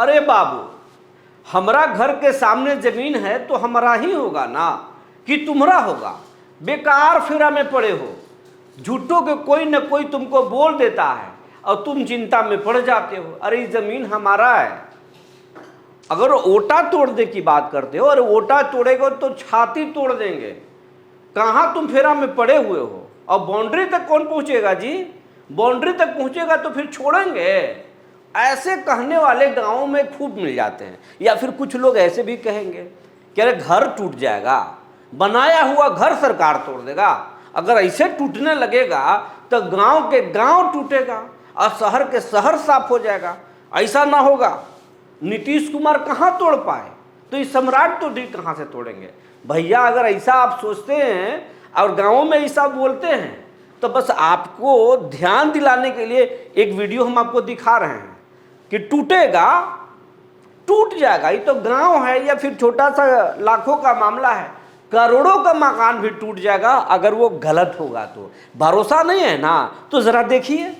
अरे बाबू, हमारा घर के सामने जमीन है तो हमारा ही होगा ना कि तुम्हारा होगा? बेकार फेरा में पड़े हो, झूठों के कोई न कोई तुमको बोल देता है और तुम चिंता में पड़ जाते हो। अरे जमीन हमारा है। अगर ओटा तोड़ने की बात करते हो, अरे ओटा तोड़ेगा तो छाती तोड़ देंगे। कहाँ तुम फेरा में पड़े हुए हो? और बाउंड्री तक कौन पहुंचेगा जी? बाउंड्री तक पहुंचेगा तो फिर छोड़ेंगे? ऐसे कहने वाले गांवों में खूब मिल जाते हैं। या फिर कुछ लोग ऐसे भी कहेंगे कि अरे घर टूट जाएगा, बनाया हुआ घर सरकार तोड़ देगा। अगर ऐसे टूटने लगेगा तो गांव के गांव टूटेगा और शहर के शहर साफ हो जाएगा। ऐसा ना होगा। नीतीश कुमार कहाँ तोड़ पाए तो ये सम्राट तो दिल कहाँ से तोड़ेंगे? भैया, अगर ऐसा आप सोचते हैं और गांवों में ऐसा बोलते हैं तो बस आपको ध्यान दिलाने के लिए एक वीडियो हम आपको दिखा रहे हैं कि टूटेगा, टूट जाएगा। ये तो गांव है या फिर छोटा सा लाखों का मामला है, करोड़ों का मकान भी टूट जाएगा अगर वो गलत होगा तो। भरोसा नहीं है ना तो जरा देखिए।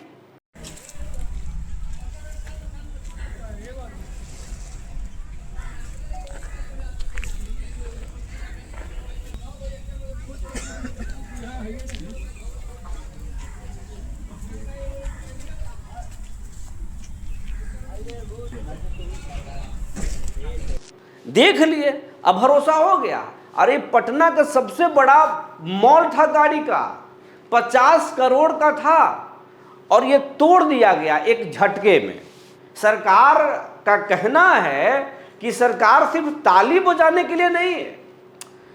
देख लिए, अब भरोसा हो गया। अरे पटना का सबसे बड़ा मॉल था गाड़ी का, 50 करोड़ का था और ये तोड़ दिया गया एक झटके में। सरकार का कहना है कि सरकार सिर्फ ताली बजाने के लिए नहीं है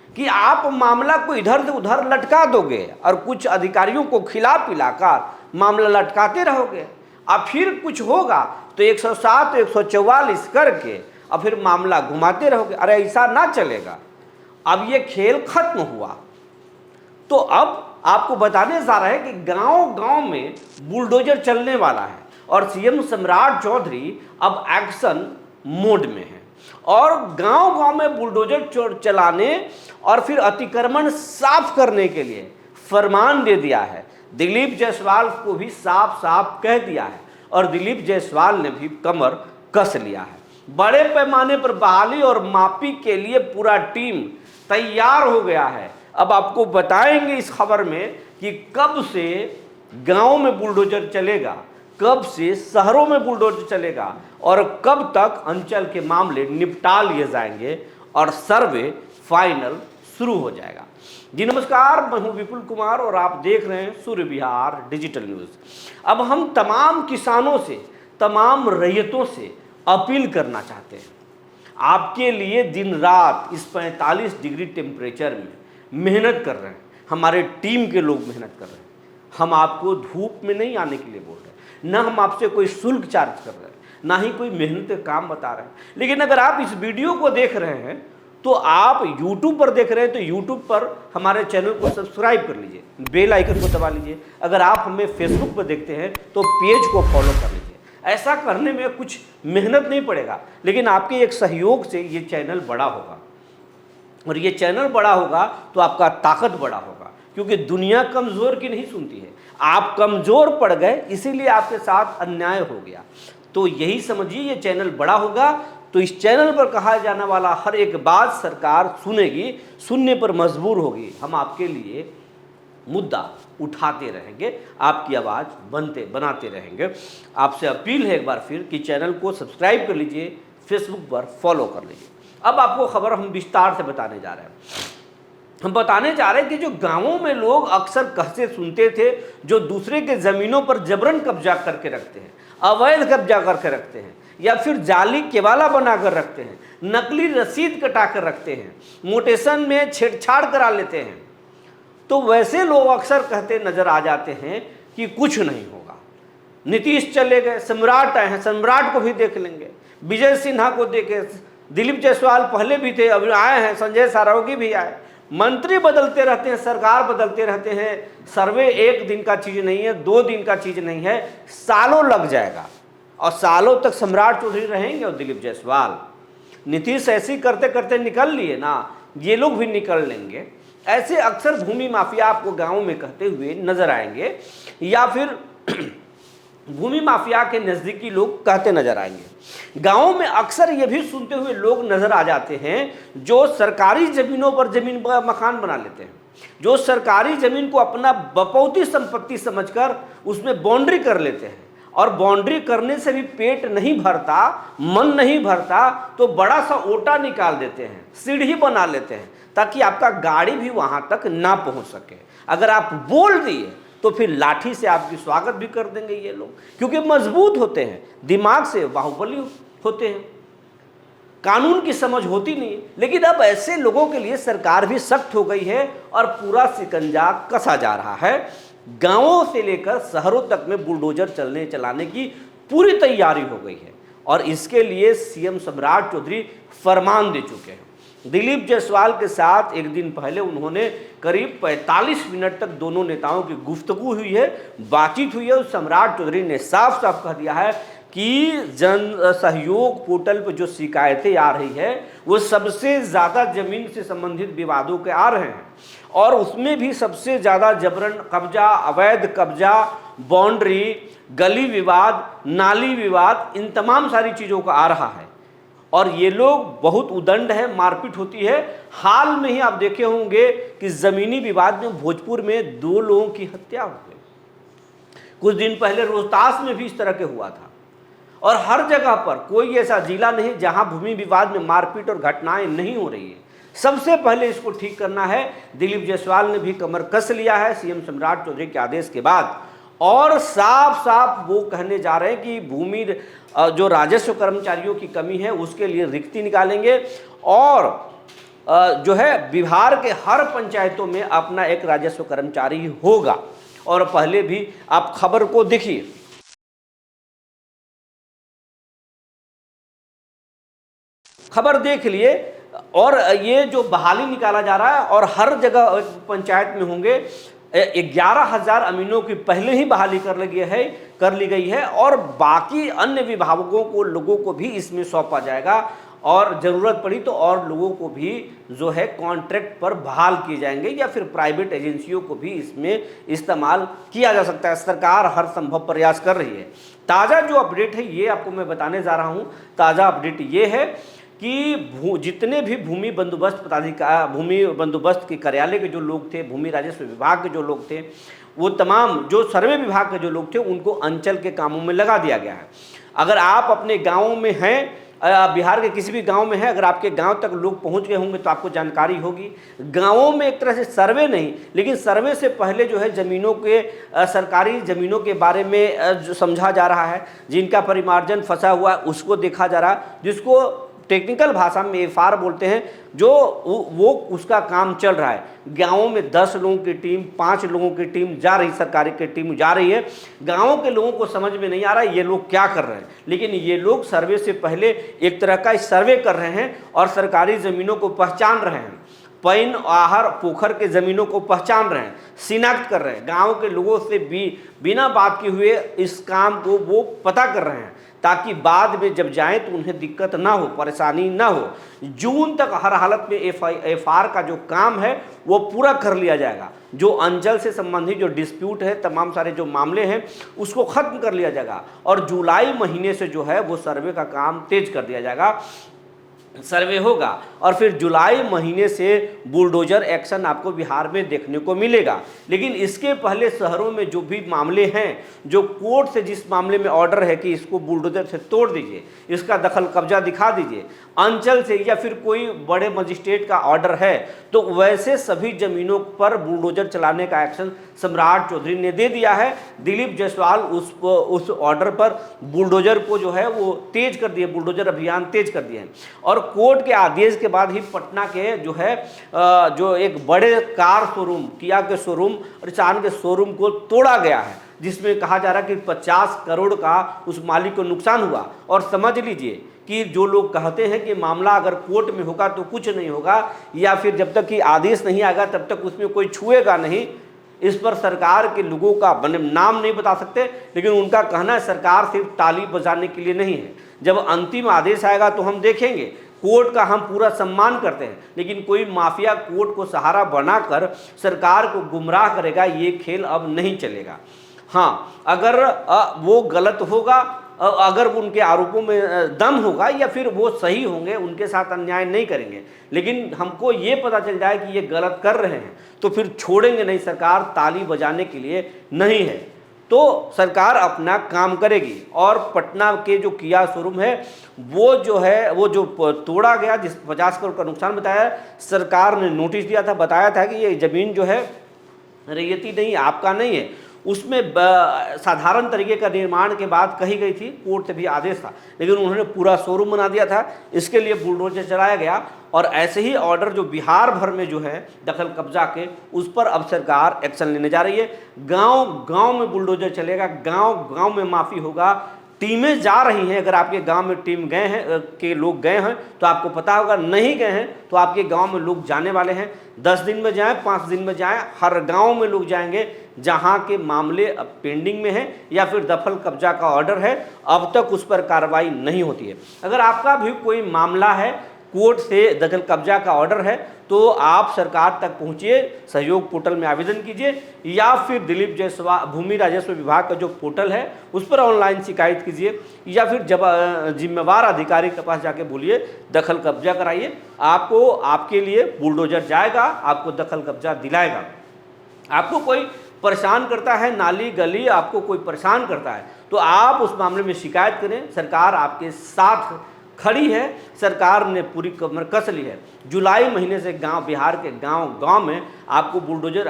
कि आप मामला को इधर से उधर लटका दोगे और कुछ अधिकारियों को खिला पिलाकर मामला लटकाते रहोगे। अब फिर कुछ होगा तो 107 144 करके और फिर मामला घुमाते रहोगे। अरे ऐसा ना चलेगा। अब ये खेल खत्म हुआ। तो अब आपको बताने जा रहा है कि गांव गांव में बुलडोजर चलने वाला है और सीएम सम्राट चौधरी अब एक्शन मोड में है और गांव गांव में बुलडोजर चलाने और फिर अतिक्रमण साफ करने के लिए फरमान दे दिया है। दिलीप जायसवाल को भी साफ साफ कह दिया है और दिलीप जायसवाल ने भी कमर कस लिया है। बड़े पैमाने पर बहाली और मापी के लिए पूरा टीम तैयार हो गया है। अब आपको बताएंगे इस खबर में कि कब से गांव में बुलडोजर चलेगा, कब से शहरों में बुलडोजर चलेगा और कब तक अंचल के मामले निपटा लिए जाएंगे और सर्वे फाइनल शुरू हो जाएगा। जी नमस्कार, मैं हूं विपुल कुमार और आप देख रहे हैं सूर्य विहार डिजिटल न्यूज़। अब हम तमाम किसानों से, तमाम रैयतों से अपील करना चाहते हैं। आपके लिए दिन रात इस 45 डिग्री टेम्परेचर में मेहनत कर रहे हैं, हमारे टीम के लोग मेहनत कर रहे हैं। हम आपको धूप में नहीं आने के लिए बोल रहे हैं, ना हम आपसे कोई शुल्क चार्ज कर रहे हैं, ना ही कोई मेहनत का काम बता रहे हैं। लेकिन अगर आप इस वीडियो को देख रहे हैं तो आप YouTube पर देख रहे हैं तो YouTube पर हमारे चैनल को सब्सक्राइब कर लीजिए, बेल आइकन को दबा लीजिए। अगर आप हमें फेसबुक पर देखते हैं तो पेज को फॉलो कर लीजिए। ऐसा करने में कुछ मेहनत नहीं पड़ेगा, लेकिन आपके एक सहयोग से ये चैनल बड़ा होगा और ये चैनल बड़ा होगा तो आपका ताकत बड़ा होगा, क्योंकि दुनिया कमज़ोर की नहीं सुनती है। आप कमज़ोर पड़ गए इसीलिए आपके साथ अन्याय हो गया। तो यही समझिए, ये चैनल बड़ा होगा तो इस चैनल पर कहा जाने वाला हर एक बात सरकार सुनेगी, सुनने पर मजबूर होगी। हम आपके लिए मुद्दा उठाते रहेंगे, आपकी आवाज़ बनाते रहेंगे। आपसे अपील है एक बार फिर कि चैनल को सब्सक्राइब कर लीजिए, फेसबुक पर फॉलो कर लीजिए। अब आपको खबर हम विस्तार से बताने जा रहे हैं। हम बताने जा रहे हैं कि जो गांवों में लोग अक्सर कहते सुनते थे, जो दूसरे के ज़मीनों पर जबरन कब्जा करके रखते हैं, अवैध कब्जा करके रखते हैं या फिर जाली केवाला बनाकर रखते हैं, नकली रसीद कटा कर रखते हैं, मोटेशन में छेड़छाड़ करा लेते हैं, तो वैसे लोग अक्सर कहते नजर आ जाते हैं कि कुछ नहीं होगा। नीतीश चले गए, सम्राट आए हैं, सम्राट को भी देख लेंगे, विजय सिन्हा को देखे, दिलीप जायसवाल पहले भी थे अभी आए हैं, संजय सारोगी भी आए। मंत्री बदलते रहते हैं, सरकार बदलते रहते हैं। सर्वे एक दिन का चीज़ नहीं है, 2 दिन का चीज़ नहीं है, सालों लग जाएगा और सालों तक सम्राट चौधरी रहेंगे और दिलीप जायसवाल। नीतीश ऐसे करते करते निकल लिए ना, ये लोग भी निकल लेंगे। ऐसे अक्सर भूमि माफिया आपको गाँव में कहते हुए नजर आएंगे या फिर भूमि माफिया के नज़दीकी लोग कहते नजर आएंगे। गांवों में अक्सर ये भी सुनते हुए लोग नजर आ जाते हैं जो सरकारी जमीनों पर जमीन पर मकान बना लेते हैं, जो सरकारी जमीन को अपना बपौती संपत्ति समझकर उसमें बाउंड्री कर लेते हैं, और बाउंड्री करने से भी पेट नहीं भरता, मन नहीं भरता, तो बड़ा सा ओटा निकाल देते हैं, सीढ़ी बना लेते हैं ताकि आपका गाड़ी भी वहां तक ना पहुंच सके। अगर आप बोल दिए तो फिर लाठी से आपकी स्वागत भी कर देंगे ये लोग, क्योंकि मजबूत होते हैं, दिमाग से बाहुबली होते हैं, कानून की समझ होती नहीं। लेकिन अब ऐसे लोगों के लिए सरकार भी सख्त हो गई है और पूरा शिकंजा कसा जा रहा है। गांवों से लेकर शहरों तक में बुलडोजर चलाने की पूरी तैयारी हो गई है, और इसके लिए सीएम सम्राट चौधरी फरमान दे चुके हैं। दिलीप जायसवाल के साथ एक दिन पहले उन्होंने करीब 45 मिनट तक दोनों नेताओं की गुफ्तगू हुई है, बातचीत हुई है। और सम्राट चौधरी ने साफ साफ कह दिया है कि जन सहयोग पोर्टल पर जो शिकायतें आ रही है वो सबसे ज़्यादा जमीन से संबंधित विवादों के आ रहे हैं, और उसमें भी सबसे ज़्यादा जबरन कब्जा, अवैध कब्जा, बाउंड्री, गली विवाद, नाली विवाद, इन तमाम सारी चीज़ों का आ रहा है। और ये लोग बहुत उदंड है, मारपीट होती है। हाल में ही आप देखे होंगे कि ज़मीनी विवाद में भोजपुर में 2 लोगों की हत्या हो गई। कुछ दिन पहले रोहतास में भी इस तरह के हुआ था, और हर जगह पर कोई ऐसा जिला नहीं जहां भूमि विवाद में मारपीट और घटनाएं नहीं हो रही है। सबसे पहले इसको ठीक करना है। दिलीप जायसवाल ने भी कमर कस लिया है सीएम सम्राट चौधरी के आदेश के बाद, और साफ साफ वो कहने जा रहे हैं कि भूमि जो राजस्व कर्मचारियों की कमी है उसके लिए रिक्ति निकालेंगे, और जो है बिहार के हर पंचायतों में अपना एक राजस्व कर्मचारी होगा। और पहले भी आप खबर को देखिए, खबर देख लिए, और ये जो बहाली निकाला जा रहा है, और हर जगह पंचायत में होंगे 11,000 अमीनों की पहले ही बहाली कर ली गई है, और बाकी अन्य विभागों को, लोगों को भी इसमें सौंपा जाएगा, और ज़रूरत पड़ी तो और लोगों को भी जो है कॉन्ट्रैक्ट पर बहाल किए जाएंगे, या फिर प्राइवेट एजेंसियों को भी इसमें इस्तेमाल किया जा सकता है। सरकार हर संभव प्रयास कर रही है। ताज़ा जो अपडेट है ये आपको मैं बताने जा रहा हूँ। ताज़ा अपडेट ये है कि जितने भी भूमि बंदोबस्त के कार्यालय के जो लोग थे, भूमि राजस्व विभाग के जो लोग थे, वो तमाम जो सर्वे विभाग के जो लोग थे उनको अंचल के कामों में लगा दिया गया है। अगर आप अपने गाँव में हैं, बिहार के किसी भी गांव में है, अगर आपके गांव तक लोग पहुंच गए होंगे तो आपको जानकारी होगी। गांवों में एक तरह से सर्वे नहीं, लेकिन सर्वे से पहले जो है ज़मीनों के, सरकारी ज़मीनों के बारे में जो समझा जा रहा है, जिनका परिमार्जन फंसा हुआ है उसको देखा जा रहा है, जिसको टेक्निकल भाषा में एफआर बोलते हैं, जो वो उसका काम चल रहा है। गाँवों में 10 लोगों की टीम, 5 लोगों की टीम जा रही, सरकारी की टीम जा रही है। गाँवों के लोगों को समझ में नहीं आ रहा है ये लोग क्या कर रहे हैं, लेकिन ये लोग सर्वे से पहले एक तरह का सर्वे कर रहे हैं और सरकारी ज़मीनों को पहचान रहे हैं, पैन, आहर, पोखर के ज़मीनों को पहचान रहे हैं, शिनाख्त कर रहे हैं। गाँव के लोगों से भी बिना बात किए हुए इस काम को वो पता कर रहे हैं, ताकि बाद में जब जाएं तो उन्हें दिक्कत ना हो, परेशानी ना हो। जून तक हर हालत में एफआर का जो काम है वो पूरा कर लिया जाएगा। जो अंचल से संबंधित जो डिस्प्यूट है, तमाम सारे जो मामले हैं उसको ख़त्म कर लिया जाएगा, और जुलाई महीने से जो है वो सर्वे का काम तेज कर दिया जाएगा। सर्वे होगा और फिर जुलाई महीने से बुलडोजर एक्शन आपको बिहार में देखने को मिलेगा। लेकिन इसके पहले शहरों में जो भी मामले हैं, जो कोर्ट से जिस मामले में ऑर्डर है कि इसको बुलडोजर से तोड़ दीजिए, इसका दखल कब्जा दिखा दीजिए, अंचल से या फिर कोई बड़े मजिस्ट्रेट का ऑर्डर है, तो वैसे सभी जमीनों पर बुलडोजर चलाने का एक्शन सम्राट चौधरी ने दे दिया है। दिलीप जायसवाल उस ऑर्डर पर बुलडोजर को जो है वो तेज कर दिए, बुलडोजर अभियान तेज कर दिए हैं। और कोर्ट के आदेश के बाद ही पटना के जो है जो एक बड़े कार शोरूम, किया के शोरूम और निसान के शोरूम को तोड़ा गया है, जिसमें कहा जा रहा है कि 50 करोड़ का उस मालिक को नुकसान हुआ। और समझ लीजिए कि जो लोग कहते हैं कि मामला अगर कोर्ट में होगा तो कुछ नहीं होगा, या फिर जब तक कि आदेश नहीं आएगा तब तक उसमें कोई छुएगा नहीं, इस पर सरकार के लोगों का नाम नहीं बता सकते। लेकिन उनका कहना है सरकार सिर्फ ताली बजाने के लिए नहीं है, जब अंतिम आदेश आएगा तो हम देखेंगे। कोर्ट का हम पूरा सम्मान करते हैं, लेकिन कोई माफिया कोर्ट को सहारा बनाकर सरकार को गुमराह करेगा, ये खेल अब नहीं चलेगा। हाँ, अगर वो गलत होगा, अगर उनके आरोपों में दम होगा या फिर वो सही होंगे, उनके साथ अन्याय नहीं करेंगे, लेकिन हमको ये पता चल जाए कि ये गलत कर रहे हैं तो फिर छोड़ेंगे नहीं। सरकार ताली बजाने के लिए नहीं है, तो सरकार अपना काम करेगी। और पटना के जो किया शोरूम है वो जो तोड़ा गया, जिस 50 करोड़ का नुकसान बताया, सरकार ने नोटिस दिया था, बताया था कि ये ज़मीन जो है रैयती नहीं, आपका नहीं है, उसमें साधारण तरीके का निर्माण के बाद कही गई थी, कोर्ट से भी आदेश था, लेकिन उन्होंने पूरा शोरूम बना दिया था। इसके लिए बुलडोजर चलाया गया और ऐसे ही ऑर्डर जो बिहार भर में जो है दखल कब्जा के, उस पर अब सरकार एक्शन लेने जा रही है। गांव गांव में बुलडोजर चलेगा, गांव गांव में माफ़ी होगा, टीमें जा रही हैं। अगर आपके गांव में टीम गए हैं के लोग गए हैं तो आपको पता होगा, नहीं गए हैं तो आपके गांव में लोग जाने वाले हैं। 10 दिन में जाएं, 5 दिन में जाएं, हर गांव में लोग जाएंगे जहां के मामले अब पेंडिंग में हैं या फिर दखल कब्जा का ऑर्डर है, अब तक उस पर कार्रवाई नहीं होती है। अगर आपका भी कोई मामला है, कोर्ट से दखल कब्जा का ऑर्डर है, तो आप सरकार तक पहुंचिए, सहयोग पोर्टल में आवेदन कीजिए या फिर दिलीप जायसवाल भूमि राजस्व विभाग का जो पोर्टल है उस पर ऑनलाइन शिकायत कीजिए या फिर जब जिम्मेवार अधिकारी के पास जाके बोलिए दखल कब्जा कराइए। आपको, आपके लिए बुलडोजर जाएगा, आपको दखल कब्जा दिलाएगा। आपको कोई परेशान करता है, नाली गली आपको कोई परेशान करता है, तो आप उस मामले में शिकायत करें, सरकार आपके साथ खड़ी है। सरकार ने पूरी कमर कस ली है। जुलाई महीने से बिहार के गांव गांव में आपको बुलडोजर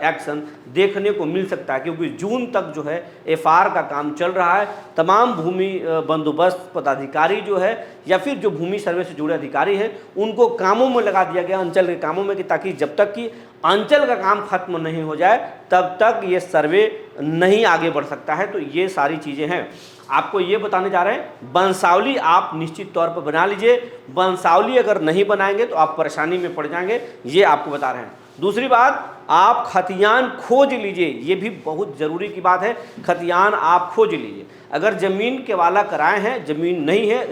एक्शन देखने को मिल सकता है, क्योंकि जून तक जो है एफआर का काम चल रहा है। तमाम भूमि बंदोबस्त पदाधिकारी जो है या फिर जो भूमि सर्वे से जुड़े अधिकारी हैं उनको कामों में लगा दिया गया, अंचल के कामों में, कि ताकि जब तक कि अंचल का काम खत्म नहीं हो जाए तब तक ये सर्वे नहीं आगे बढ़ सकता है। तो ये सारी चीज़ें हैं। आपको ये बताने जा रहे हैं, वंशावली आप निश्चित तौर पर बना लीजिए। वंशावली अगर नहीं बनाएंगे तो आप परेशानी में पड़ जाएंगे, ये आपको बता रहे हैं। दूसरी बात, आप खतियान खोज लीजिए, ये भी बहुत ज़रूरी की बात है। खतियान आप खोज लीजिए। अगर ज़मीन केवाला कराए हैं, ज़मीन नहीं है,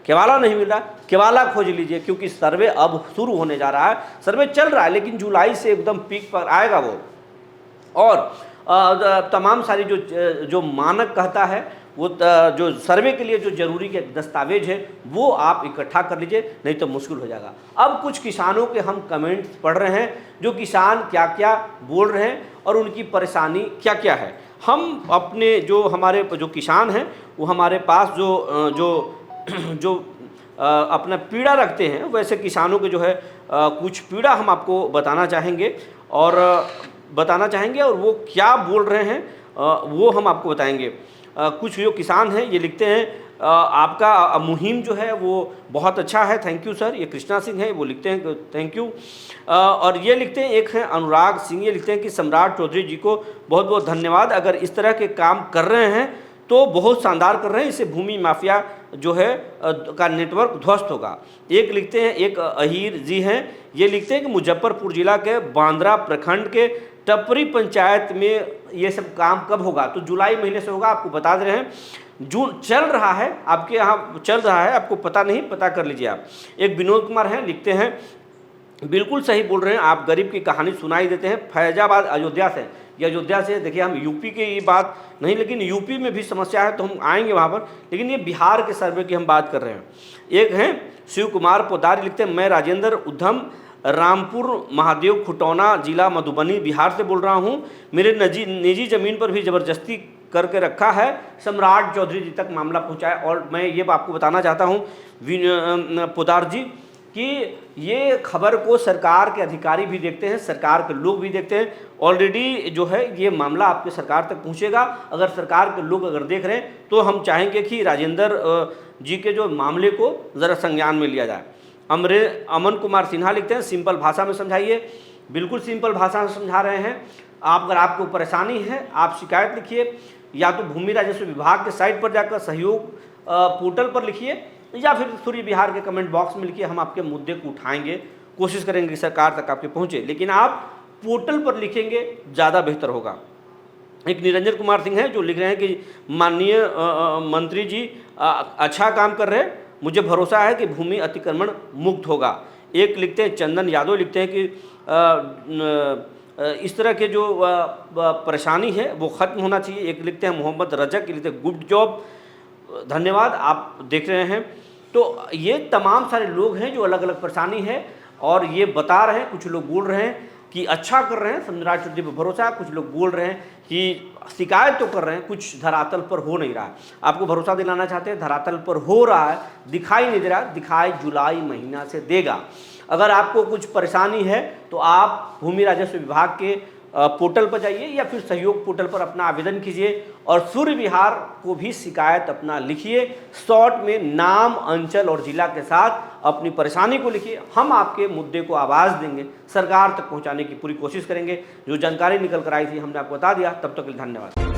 केवाला नहीं मिल रहा, केवाला खोज लीजिए, क्योंकि सर्वे अब शुरू होने जा रहा है। सर्वे चल रहा है लेकिन जुलाई से एकदम पीक पर आएगा वो। और तमाम सारी जो मानक कहता है, वो जो सर्वे के लिए जो जरूरी के दस्तावेज है वो आप इकट्ठा कर लीजिए, नहीं तो मुश्किल हो जाएगा। अब कुछ किसानों के हम कमेंट्स पढ़ रहे हैं, जो किसान क्या क्या बोल रहे हैं और उनकी परेशानी क्या क्या है। हम अपने जो हमारे जो किसान हैं वो हमारे पास जो अपना पीड़ा रखते हैं, वैसे किसानों के जो है कुछ पीड़ा हम आपको बताना चाहेंगे और वो क्या बोल रहे हैं वो हम आपको बताएंगे। कुछ जो किसान हैं ये लिखते हैं आपका मुहिम जो है वो बहुत अच्छा है, थैंक यू सर। ये कृष्णा सिंह है, वो लिखते हैं थैंक यू। और ये लिखते हैं, एक हैं अनुराग सिंह, ये लिखते हैं कि सम्राट चौधरी जी को बहुत बहुत धन्यवाद। अगर इस तरह के काम कर रहे हैं तो बहुत शानदार कर रहे हैं, इससे भूमि माफिया जो है का नेटवर्क ध्वस्त होगा। एक लिखते हैं, एक अहीर जी हैं, ये लिखते हैं कि मुजफ्फरपुर जिला के बांद्रा प्रखंड के टपरी पंचायत में ये सब काम कब होगा? तो जुलाई महीने से होगा, आपको बता दे रहे हैं। जून चल रहा है, आपके यहाँ चल रहा है, आपको पता नहीं, पता कर लीजिए आप। एक विनोद कुमार हैं, लिखते हैं बिल्कुल सही बोल रहे हैं आप, गरीब की कहानी सुनाई देते हैं। फैजाबाद अयोध्या से, ये अयोध्या से, देखिए हम यूपी की ये बात नहीं, लेकिन यूपी में भी समस्या है तो हम आएंगे वहाँ पर, लेकिन ये बिहार के सर्वे की हम बात कर रहे हैं। एक हैं शिव कुमार पोदारी, लिखते हैं मैं राजेंद्र उद्धम रामपुर महादेव खुटौना जिला मधुबनी बिहार से बोल रहा हूँ। मेरे निजी ज़मीन पर भी ज़बरदस्ती करके रखा है, सम्राट चौधरी जी तक मामला पहुँचाए। और मैं ये आपको बताना चाहता हूँ पोदार जी कि ये खबर को सरकार के अधिकारी भी देखते हैं, सरकार के लोग भी देखते हैं। ऑलरेडी जो है ये मामला आपके सरकार तक पहुंचेगा। अगर सरकार के लोग अगर देख रहे हैं तो हम चाहेंगे कि राजेंद्र जी के जो मामले को ज़रा संज्ञान में लिया जाए। अमन कुमार सिन्हा लिखते हैं सिंपल भाषा में समझाइए। बिल्कुल सिंपल भाषा में समझा रहे हैं। अगर आपको परेशानी है आप शिकायत लिखिए, या तो भूमि राजस्व विभाग के साइट पर जाकर सहयोग पोर्टल पर लिखिए, या फिर सूर्य बिहार के कमेंट बॉक्स में लिखिए। हम आपके मुद्दे को उठाएंगे, कोशिश करेंगे कि सरकार तक आपके पहुंचे, लेकिन आप पोर्टल पर लिखेंगे ज़्यादा बेहतर होगा। एक निरंजन कुमार सिंह है जो लिख रहे हैं कि माननीय मंत्री जी अच्छा काम कर रहे हैं, मुझे भरोसा है कि भूमि अतिक्रमण मुक्त होगा। एक लिखते हैं चंदन यादव, लिखते हैं कि इस तरह के जो परेशानी है वो ख़त्म होना चाहिए। एक लिखते हैं मोहम्मद रजक, लिखते हैं गुड जॉब, धन्यवाद आप देख रहे हैं। तो ये तमाम सारे लोग हैं जो अलग अलग परेशानी है और ये बता रहे हैं। कुछ लोग बोल रहे हैं कि अच्छा कर रहे हैं, समुद्राज चौधरी पर भरोसा। कुछ लोग बोल रहे हैं कि शिकायत तो कर रहे हैं, कुछ धरातल पर हो नहीं रहा है। आपको भरोसा दिलाना चाहते हैं, धरातल पर हो रहा है, दिखाई नहीं दे रहा, दिखाई जुलाई महीना से देगा। अगर आपको कुछ परेशानी है तो आप भूमि राजस्व विभाग के पोर्टल पर जाइए या फिर सहयोग पोर्टल पर अपना आवेदन कीजिए और सूर्य विहार को भी शिकायत अपना लिखिए। शॉर्ट में नाम, अंचल और जिला के साथ अपनी परेशानी को लिखिए। हम आपके मुद्दे को आवाज़ देंगे, सरकार तक पहुंचाने की पूरी कोशिश करेंगे। जो जानकारी निकल कर आई थी हमने आपको बता दिया। तब तक के लिए धन्यवाद।